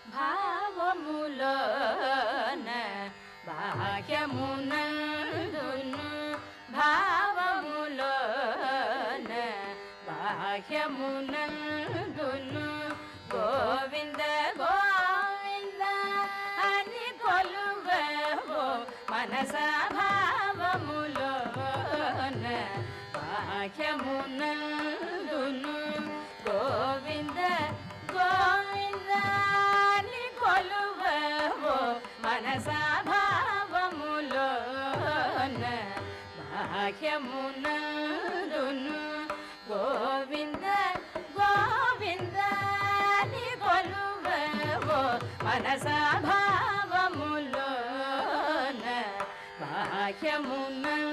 భావములోన బాహ్యమునందును భావములోన బాహ్యమునందును గోవింద గోవింద అని కొలువవో మనస భావములోన బాహ్యమునందును గోవింద గోవింద అని కొలువవో మనస భావములోన బాహ్యమునందును గోవింద గోవింద అని కొలువవో మనస భావములోన బాహ్యమునందును